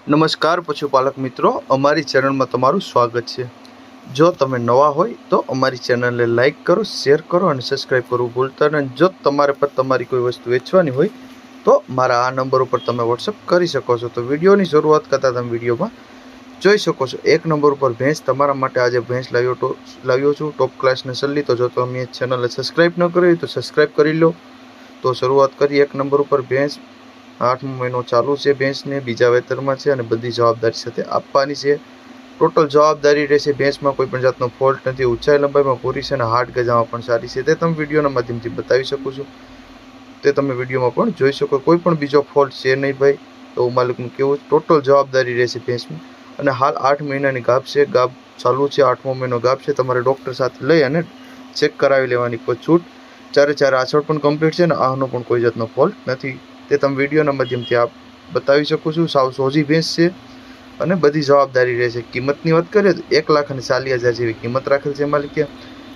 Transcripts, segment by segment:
નમસ્કાર પશુપાલક મિત્રો, અમારી ચેનલમાં તમારું સ્વાગત છે। જો તમે નવા હોય તો અમારી ચેનલને લાઇક કરો, શેર કરો અને સબસ્ક્રાઇબ કરવું ભૂલતા નહીં। જો તમારે પર તમારી કોઈ વસ્તુ વેચવાની હોય તો મારા આ નંબર ઉપર તમે વોટ્સઅપ કરી શકો છો। તો વિડીયોની શરૂઆત કરતાં તમે વિડીયોમાં જોઈ શકો છો 1 નંબર ઉપર ભેંસ તમારા માટે આજે ભેંસ લાવ્યો છું ટોપ ક્લાસ નસલની। તો જો તમે ચેનલને સબસ્ક્રાઇબ ન કરી હોય તો સબસ્ક્રાઇબ કરી લો। તો શરૂઆત કરી 1 નંબર ઉપર ભેંસ 8મો મહિનો ચાલુ છે, ભેંસને બીજા વેતરમાં છે અને બધી જવાબદારી સાથે આપવાની છે। ટોટલ જવાબદારી રહેશે ભેંસમાં કોઈ પણ જાતનો ફોલ્ટ નથી, ઊંચાઈ લંબાઈમાં પૂરી છે અને હાટ ગજામાં પણ સારી છે। તે તમે વિડીયોના માધ્યમથી બતાવી શકો છો, તે તમે વિડીયોમાં પણ જોઈ શકો। કોઈ પણ બીજો ફોલ્ટ છે નહીં ભાઈ, તો માલિકનું કેવું ટોટલ જવાબદારી રહેશે ભેંસમાં। અને હાલ 8 મહિનાની ગાભ છે, ગાભ ચાલુ છે, 8મો મહિનો ગાભ છે। તમારે ડૉક્ટર સાથે લઈ અને ચેક કરાવી લેવાની કોઈ છૂટ। ચારે આછળ પણ કમ્પ્લીટ છે અને આનો પણ કોઈ જાતનો ફોલ્ટ નથી, તે તમે વિડીયોના માધ્યમથી આપ બતાવી શકો છો। સાવ સોજી ભેંસ છે અને બધી જવાબદારી રહેશે। કિંમતની વાત કરીએ તો 1,40,000 જેવી કિંમત રાખેલ છે માલિકે।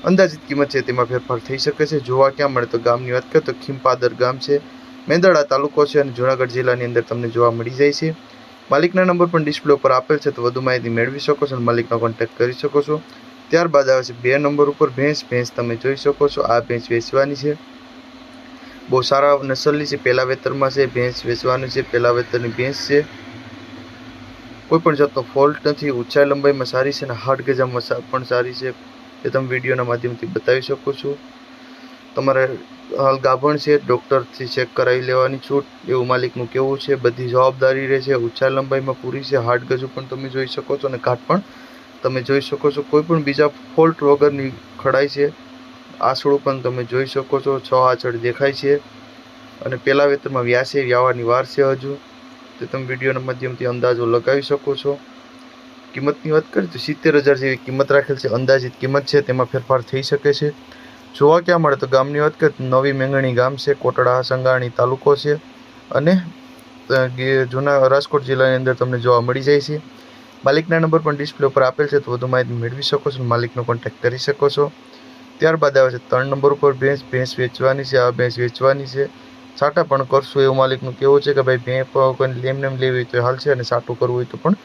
અંદાજિત કિંમત છે તેમાં ફેરફાર થઈ શકે છે। જોવા ક્યાં મળે તો ગામની વાત કરીએ તો ખીમપાદર ગામ છે, મેંદરડા તાલુકો છે અને જૂનાગઢ જિલ્લાની અંદર તમને જોવા મળી જાય છે। માલિકના નંબર પણ ડિસ્પ્લે ઉપર આપેલ છે, તો વધુ માહિતી મેળવી શકો છો અને માલિકનો કોન્ટેક્ટ કરી શકો છો। ત્યારબાદ આવે છે 2 નંબર ઉપર ભેંસ તમે જોઈ શકો છો। આ ભેંસ વેચવાની છે, બહુ સારા નસલની છે, પહેલા વેતરમાં છે, ભેંસ વેચવાની છે, પહેલા વેતરની ભેંસ છે, કોઈ પણ જાતનો ફોલ્ટ નથી, ઊંચાઈ લંબાઈમાં સારી છે અને હાટ ગજામાં પણ સારી છે, તે તમે વિડીયોના માધ્યમથી બતાવી શકો છો। તમારે હાલ ગાભણ છે, ડૉક્ટરથી ચેક કરાવી લેવાની છૂટ એવું માલિકનું કેવું છે। બધી જવાબદારી રહેશે, ઊંચાઈ લંબાઈમાં પૂરી છે, હાટ ગજુ પણ તમે જોઈ શકો છો અને ઘાટ પણ તમે જોઈ શકો છો। કોઈ પણ બીજા ફોલ્ટ વગરની ખડાઈ છે, આસળું પણ તમે જોઈ શકો છો, 6 આંચળ દેખાય છે અને પહેલા વેતરમાં વ્યાસે વ્યાવાની વાર છે હજુ, તે તમે વિડીયોના માધ્યમથી અંદાજો લગાવી શકો છો। કિંમતની વાત કરીએ તો 70,000 જેવી કિંમત રાખેલ છે, અંદાજિત કિંમત છે તેમાં ફેરફાર થઈ શકે છે। જોવા ક્યાં મળે તો ગામની વાત કરીએ તો નવી મેંગણી ગામ છે, કોટડા સંગાણી તાલુકો છે અને રાજકોટ જિલ્લાની અંદર તમને જોવા મળી જાય છે। માલિકના નંબર પણ ડિસ્પ્લે ઉપર આપેલ છે, તો વધુ માહિતી મેળવી શકો છો, માલિકનો કોન્ટેક્ટ કરી શકો છો। ત્યારબાદ આવે છે 3 નંબર ઉપર ભેંસ વેચવાની છે। આ ભેંસ વેચવાની છે, સાટા પણ કરશું એવું માલિકનું કેવું છે કે ભાઈ ભેંસ કોઈને લેમને લેવી હોય તો હાલ છે અને સાટું કરવું હોય તો પણ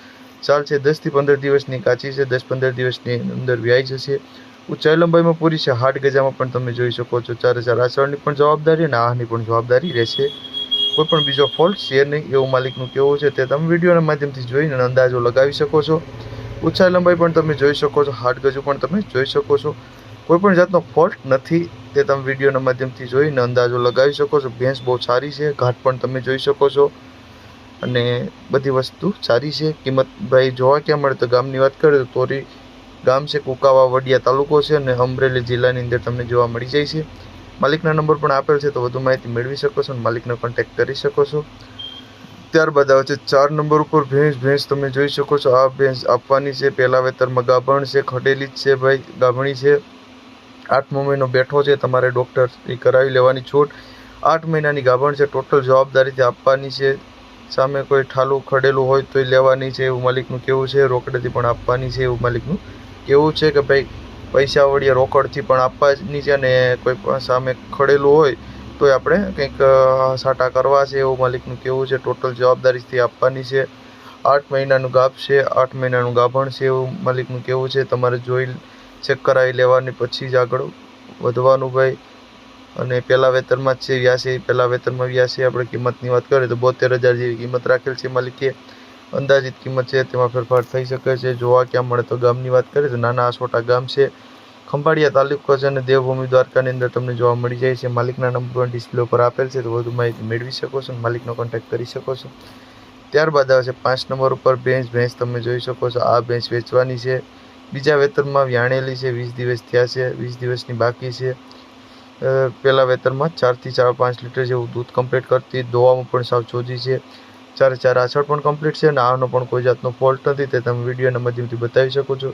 ચાલશે। 10 થી 15 દિવસની કાચી છે, 10-15 દિવસની અંદર વ્યાઈ જશે। ઊંચાઈ લંબાઈમાં પૂરી છે, હાટ ગજામાં પણ તમે જોઈ શકો છો, ચારે આંચળની પણ જવાબદારી અને આની પણ જવાબદારી રહેશે, કોઈ પણ બીજો ફોલ્ટ છે નહીં એવું માલિકનું કેવું છે, તે તમે વિડીયોના માધ્યમથી જોઈને અંદાજો લગાવી શકો છો। ઊંચાઈ લંબાઈ પણ તમે જોઈ શકો છો, હાટ ગજુ પણ તમે જોઈ શકો છો, કોઈ પણ જાતનો ફોલ્ટ નથી, તે તમે વિડીયોના માધ્યમથી જોઈને અંદાજો લગાવી શકો છો। ભેંસ બહુ સારી છે, ઘાટ પણ તમે જોઈ શકો છો અને બધી વસ્તુ સારી છે। કિંમત ભાઈ જોવા ક્યાં મળે તો ગામની વાત કરીએ તો તોરી ગામ છે, કુકાવા વડિયા તાલુકો છે અને અમરેલી જિલ્લાની અંદર તમને જોવા મળી જાય છે। માલિકના નંબર પણ આપેલ છે, તો વધુ માહિતી મેળવી શકો છો અને માલિકનો કોન્ટેક્ટ કરી શકો છો। ત્યારબાદ આવે છે 4 નંબર ઉપર ભેંસ તમે જોઈ શકો છો। આ ભેંસ આપવાની છે, પહેલા વેતરમાં ગાભણ છે, ખડેલી જ છે ભાઈ, ગાભણી છે, 8મો મહિનો બેઠો છે, તમારે ડૉક્ટર કરાવી લેવાની છૂટ। 8 મહિનાની ગાભણ છે, ટોટલ જવાબદારીથી આપવાની છે, સામે કોઈ ઠાલું ખડેલું હોય તો લેવાની છે એવું માલિકનું કેવું છે, રોકડેથી પણ આપવાની છે એવું માલિકનું કેવું છે કે ભાઈ પૈસા વળીએ રોકડથી પણ આપવાની છે અને કોઈ પણ સામે ખડેલું હોય તો આપણે કંઈક સાટા કરવા છે એવું માલિકનું કેવું છે। ટોટલ જવાબદારીથી આપવાની છે, 8 મહિનાનું ગાભ છે, 8 મહિનાનું ગાભણ છે એવું માલિકનું કેવું છે। તમારે જોઈ ચેક કરાવી લેવાની પછી જ આગળ વધવાનું ભાઈ। અને પહેલા વેતરમાં જ છે, વ્યાસે પહેલા વેતરમાં વ્યાસે। આપણે કિંમતની વાત કરીએ તો 72,000 જેવી કિંમત રાખેલ છે માલિકે, અંદાજિત કિંમત છે તેમાં ફેરફાર થઈ શકે છે। જોવા ક્યાં મળે તો ગામની વાત કરીએ તો નાના આસોટા ગામ છે, ખંભાળિયા તાલુકો છે અને દેવભૂમિ દ્વારકાની અંદર તમને જોવા મળી જાય છે। માલિકના નંબર પણ ડિસ્પ્લે ઉપર આપેલ છે, તો વધુ માહિતી મેળવી શકો છો અને માલિકનો કોન્ટેક્ટ કરી શકો છો। ત્યારબાદ આવે છે 5 નંબર ઉપર ભેંસ તમે જોઈ શકો છો। આ ભેંસ વેચવાની છે, બીજા વેતરમાં વ્યાણેલી છે, 20 દિવસ થયા છે, 20 દિવસની બાકી છે, પહેલા વેતરમાં 4 થી 5 લીટર જેવું દૂધ કમ્પ્લીટ કરતી, દોવામાં પણ સાવ ચોજી છે, ચારે આંચળ પણ કમ્પ્લીટ છે અને આનો પણ કોઈ જાતનો ફોલ્ટ નથી, તે તમે વિડીયોના માધ્યમથી બતાવી શકો છો।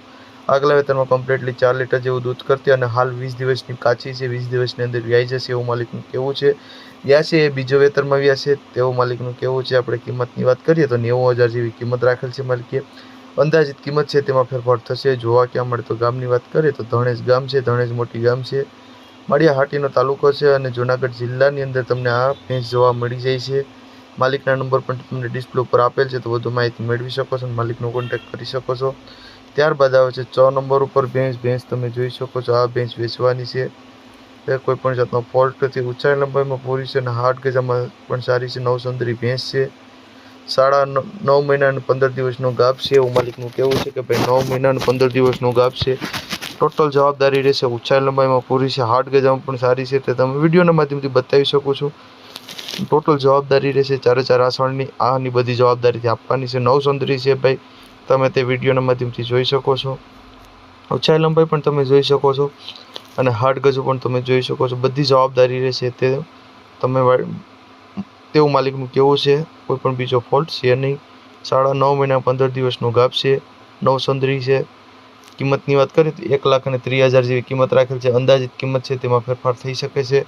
આગલા વેતરમાં કમ્પ્લીટલી 4 લીટર જેવું દૂધ કરતી અને હાલ 20 દિવસની કાચી છે, 20 દિવસની અંદર વ્યાઈ જશે એવું માલિકનું કેવું છે। વ્યાસે એ બીજો વેતરમાં વ્યાસે તેવું માલિકનું કેવું છે। આપણે કિંમતની વાત કરીએ તો 90,000 જેવી કિંમત રાખેલ છે માલિકે, અંદાજિત કિંમત છે તેમાં ફેરફાર થશે। જોવા ક્યાં મળે તો ગામની વાત કરીએ તો ધણેજ ગામ છે, ધણેજ મોટી ગામ છે, માળિયા હાટીનો તાલુકો છે અને જૂનાગઢ જિલ્લાની અંદર તમને આ ભેંસ જોવા મળી જાય છે। માલિકના નંબર પણ તમને ડિસ્પ્લે ઉપર આપેલ છે, તો વધુ માહિતી મેળવી શકો છો અને માલિકનો કોન્ટેક્ટ કરી શકો છો. ત્યારબાદ આવે છે 6 નંબર ઉપર ભેંસ તમે જોઈ શકો છો. આ ભેંસ વેચવાની છે, કોઈ પણ જાતનો ફોલ્ટ નથી, ઊંચાઈ લંબાઈમાં પૂરી છે અને હાટ ગજામાં પણ સારી છે. નવસંદરી ભેંસ છે, 9.5 મહિના અને 15 દિવસનો ગાભ છે એવું માલિકનું કહેવું છે કે ભાઈ 9 મહિના અને 15 દિવસનો ગાભ છે. ટોટલ જવાબદારી રહેશે, ઊંચાઈ લંબાઈમાં પૂરી છે, હાટ ગજામાં પણ સારી છે, તે તમે વિડીયોના માધ્યમથી બતાવી શકો છો. ટોટલ જવાબદારી રહેશે 4 આસળની, આની બધી જવાબદારીથી આપવાની છે. નવસંદરી છે ભાઈ, તમે તે વિડીયોના માધ્યમથી જોઈ શકો છો. ઊંચાઈ લંબાઈ પણ તમે જોઈ શકો છો અને હાટ ગજો પણ તમે જોઈ શકો છો. બધી જવાબદારી રહેશે તે તમે તેવું માલિકનું કેવું છે, કોઈ પણ બીજો ફોલ્ટ છે નહીં. 9.5 મહિના 15 દિવસનો ગાભ છે, નવસંદરી છે. કિંમતની વાત કરીએ તો 1,30,000 જેવી કિંમત રાખેલ છે. અંદાજિત કિંમત છે તેમાં ફેરફાર થઈ શકે છે.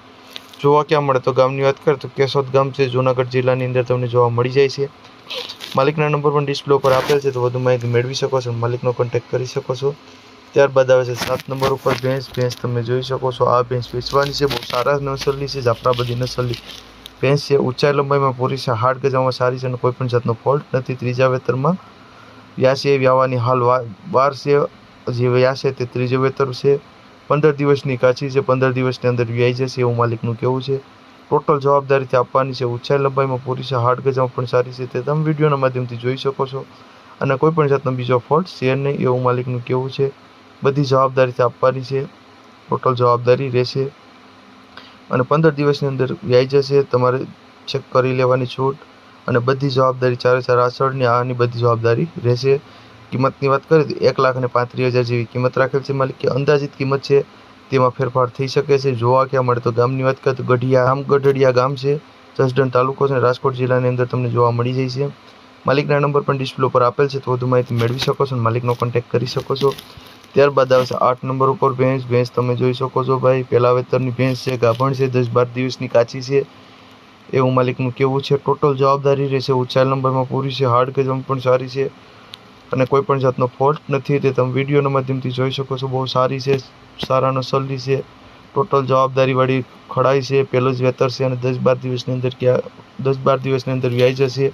જોવા ક્યાં મળે તો ગામની વાત કરીએ તો કેશોદ ગામ છે, જૂનાગઢ જિલ્લાની અંદર તમને જોવા મળી જાય છે. માલિકના નંબર પણ ડિસ્પ્લે ઉપર આપેલ છે, તો વધુ માહિતી મેળવી શકો છો, માલિકનો કોન્ટેક્ટ કરી શકો છો. ત્યારબાદ આવે છે 7 નંબર ઉપર ભેંસ તમે જોઈ શકો છો. આ ભેંસ વેચવાની છે, બહુ સારા નસલની છે, જાફરાબાદી નસલની ભેંસ છે. ઊંચાઈ લંબાઈમાં પૂરી છે, હાટ ગજામાં સારી છે અને કોઈ પણ જાતનો ફોલ્ટ નથી. ત્રીજા વેતરમાં વ્યાસે વ્યાવાની હાલ વાર છે, જે વ્યા છે તે ત્રીજો વેતર છે. 15 દિવસની કાચી છે, 15 દિવસની અંદર વ્યાઈ જશે એવું માલિકનું કહેવું છે. ટોટલ જવાબદારીથી આપવાની છે, ઊંચાઈ લંબાઈમાં પૂરી છે, હાટ ગજામાં પણ સારી છે, તે તમે વિડીયોના માધ્યમથી જોઈ શકો છો અને કોઈ પણ જાતનો બીજો ફોલ્ટ છે નહીં એવું માલિકનું કહેવું છે. બધી જવાબદારીથી આપવાની છે, ટોટલ જવાબદારી રહેશે અને 15 દિવસની અંદર વ્યાઈ જશે. તમારે ચેક કરી લેવાની છૂટ અને બધી જવાબદારી 4 આસળની, આની બધી જવાબદારી રહેશે. કિંમતની વાત કરીએ તો 1,35,000 જેવી કિંમત રાખેલ છે માલિકે. અંદાજિત કિંમત છે તેમાં ફેરફાર થઈ શકે છે. જોવા ક્યાં મળે તો ગામની વાત કરીએ તો ગઢડિયા ગામ છે, જસદણ તાલુકો છે, રાજકોટ જિલ્લાની અંદર તમને જોવા મળી જાય છે. માલિકના નંબર પણ ડિસ્પ્લે ઉપર આપેલ છે, તો વધુ માહિતી મેળવી શકો છો અને માલિકનો કોન્ટેક્ટ કરી શકો છો. ત્યારબાદ આવશે 8 નંબર ઉપર ભેંસ તમે જોઈ શકો છો ભાઈ, પહેલા વેતરની ભેંસ છે, ગાભણ છે, 10-12 દિવસની કાચી છે એવું માલિકનું કેવું છે. ટોટલ જવાબદારી રહેશે, ઊંચાઈ લંબાઈમાં પૂરી છે, હાટ ગજામાં પણ સારી છે અને કોઈ પણ જાતનો ફોલ્ટ નથી, તે તમે વિડીયોના માધ્યમથી જોઈ શકો છો. બહુ સારી છે, સારા નસલની છે, ટોટલ જવાબદારીવાળી ખડાઈ છે, પહેલું જ વેતર છે અને 10-12 દિવસની અંદર વ્યાઈ જશે,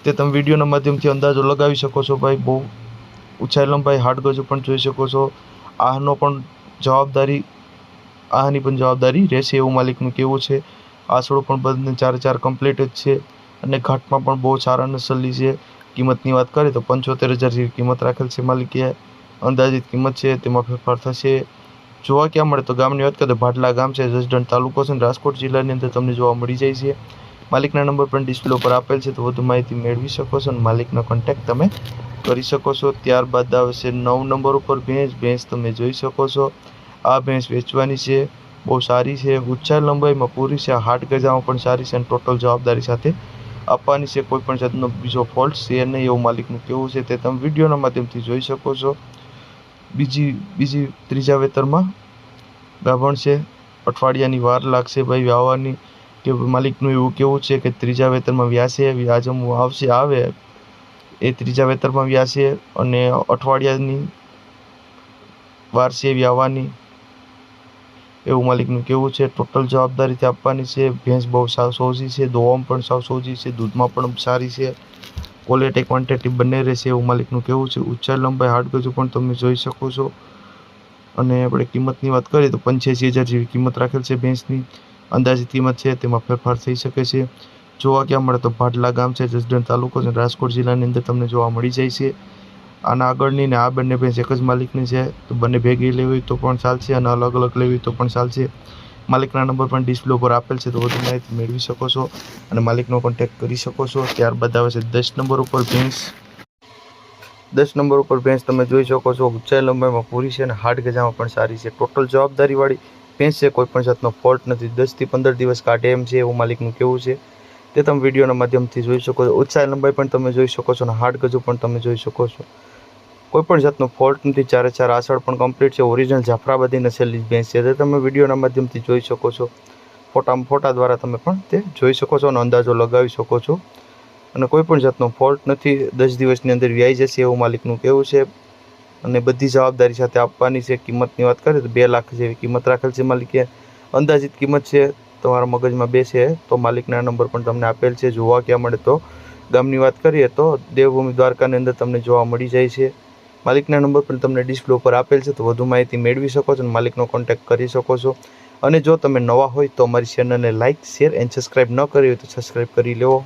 તે તમે વિડીયોના માધ્યમથી અંદાજો લગાવી શકો છો ભાઈ. બહુ ઊંચાઈ લંબાઈ, હાટ ગજો પણ જોઈ શકો છો. આની પણ જવાબદારી રહેશે એવું માલિકનું કહેવું છે. આસળો પણ બંને 4 કમ્પ્લીટ જ છે અને ઘાટમાં પણ બહુ સારા નસલની છે. કિંમતની વાત કરીએ તો 75,000 જેવી કિંમત રાખેલ છે માલિકે. અંદાજિત કિંમત છે તેમાં ફેરફાર થશે. જોવા ક્યાં મળે તો ગામની વાત કરીએ તો ભાટલા ગામ છે, જસદણ તાલુકો છે, રાજકોટ જિલ્લાની અંદર તમને જોવા મળી જાય છે. માલિકના નંબર પણ ડિસ્પ્લે ઉપર આપેલ છે, તો વધુ માહિતી મેળવી શકો છો અને માલિકનો કોન્ટેક્ટ તમે કરી શકો છો. ત્યારબાદ આવશે 9 નંબર ઉપર ભેંસ તમે જોઈ શકો છો. આ ભેંસ વેચવાની છે, બહુ સારી છે, ઊંચાઈ લંબાઈમાં પૂરી છે, હાટ ગજામાં પણ સારી છે અને ટોટલ જવાબદારી સાથે આપવાની છે. કોઈ પણ જાતનો બીજો ફોલ્ટ છે નહીં એવું માલિકનું કહેવું છે, તે તમે વિડીયોના માધ્યમથી જોઈ શકો છો. ત્રીજા વેતરમાં ગાભણ છે, અઠવાડિયાની વાર લાગશે ભાઈ વ્યાવાની, કે માલિકનું એવું કેવું છે કે ત્રીજા વેતરમાં વ્યાસે આવે એ ત્રીજા વેતરમાં વ્યાસે અને અઠવાડિયાની વાર છે વ્યાવાની એવું માલિકનું કહેવું છે. ટોટલ જવાબદારીથી આપવાની છે. ભેંસ બહુ સાવ સોજી છે, દોવામાં પણ સાવ સોજી છે, દૂધમાં પણ સારી છે, ક્વોલિટી ક્વોન્ટિટી બંને રહેશે એવું માલિકનું કહેવું છે. ઊંચાઈ લંબાઈ, હાટ ગજો પણ તમે જોઈ શકો છો અને આપણે કિંમતની વાત કરીએ તો 85,000 જેવી કિંમત રાખેલ છે ભેંસની. અંદાજિત કિંમત છે તેમાં ફેરફાર થઈ શકે છે. જોવા ક્યાં મળે તો ભાટલા ગામ છે, જસદણ તાલુકો છે, રાજકોટ જિલ્લાની અંદર તમને જોવા મળી જાય છે. આના આગળની ને આ બંને ભેંસ એક જ માલિકની છે, તો બંને ભેગી લેવી તો પણ ચાલશે અને અલગ અલગ લેવી તો પણ ચાલશે. માલિકના નંબર પણ ડિસ્પ્લે ઉપર આપેલ છે, તો વધુ માહિતી મેળવી શકો છો અને માલિકનો કોન્ટેક્ટ કરી શકો છો. ત્યારબાદ આવે છે 10 નંબર ઉપર ભેંસ. 10 નંબર ઉપર ભેંસ તમે જોઈ શકો છો. ઊંચાઈ લંબાઈમાં પૂરી છે અને હાટ ગજામાં પણ સારી છે. ટોટલ જવાબદારીવાળી ભેંસ છે, કોઈ પણ જાતનો ફોલ્ટ નથી. 10 થી 15 દિવસ કાઢે એમ છે એવું માલિકનું કહેવું છે, તે તમે વિડીયોના માધ્યમથી જોઈ શકો છો. ઊંચાઈ લંબાઈ પણ તમે જોઈ શકો છો અને હાટ ગજો પણ તમે જોઈ શકો છો. કોઈ પણ જાતનો ફોલ્ટ નથી. 4 આસળ પણ કમ્પ્લીટ છે. ઓરિજિનલ જાફરાબાદી નસલની ભેંસ છે, તે તમે વિડીયોના માધ્યમથી જોઈ શકો છો. ફોટા દ્વારા તમે પણ તે જોઈ શકો છો અને અંદાજો લગાવી શકો છો અને કોઈ પણ જાતનો ફોલ્ટ નથી. 10 દિવસની અંદર વ્યાઈ જશે એવું માલિકનું કહેવું છે અને બધી જવાબદારી સાથે આપવાની છે. કિંમતની વાત કરીએ તો 2 લાખ જેવી કિંમત રાખેલ છે માલિકે. અંદાજિત કિંમત છે તમારા મગજમાં બેસે તો માલિકના નંબર પણ તમને આપેલ છે. જોવા ક્યાં મળે તો ગામની વાત કરીએ તો દેવભૂમિ દ્વારકાની અંદર તમને જોવા મળી જાય છે. માલિકના નંબર પણ તમને ડિસ્પ્લે ઉપર આપેલ છે, તો વધુ માહિતી મેળવી શકો છો અને માલિકનો કોન્ટેક્ટ કરી શકો છો. અને જો તમે નવા હોય તો અમારી ચેનલને લાઇક, શેર એન્ડ સબસ્ક્રાઈબ ન કરી હોય તો સબસ્ક્રાઈબ કરી લેવો.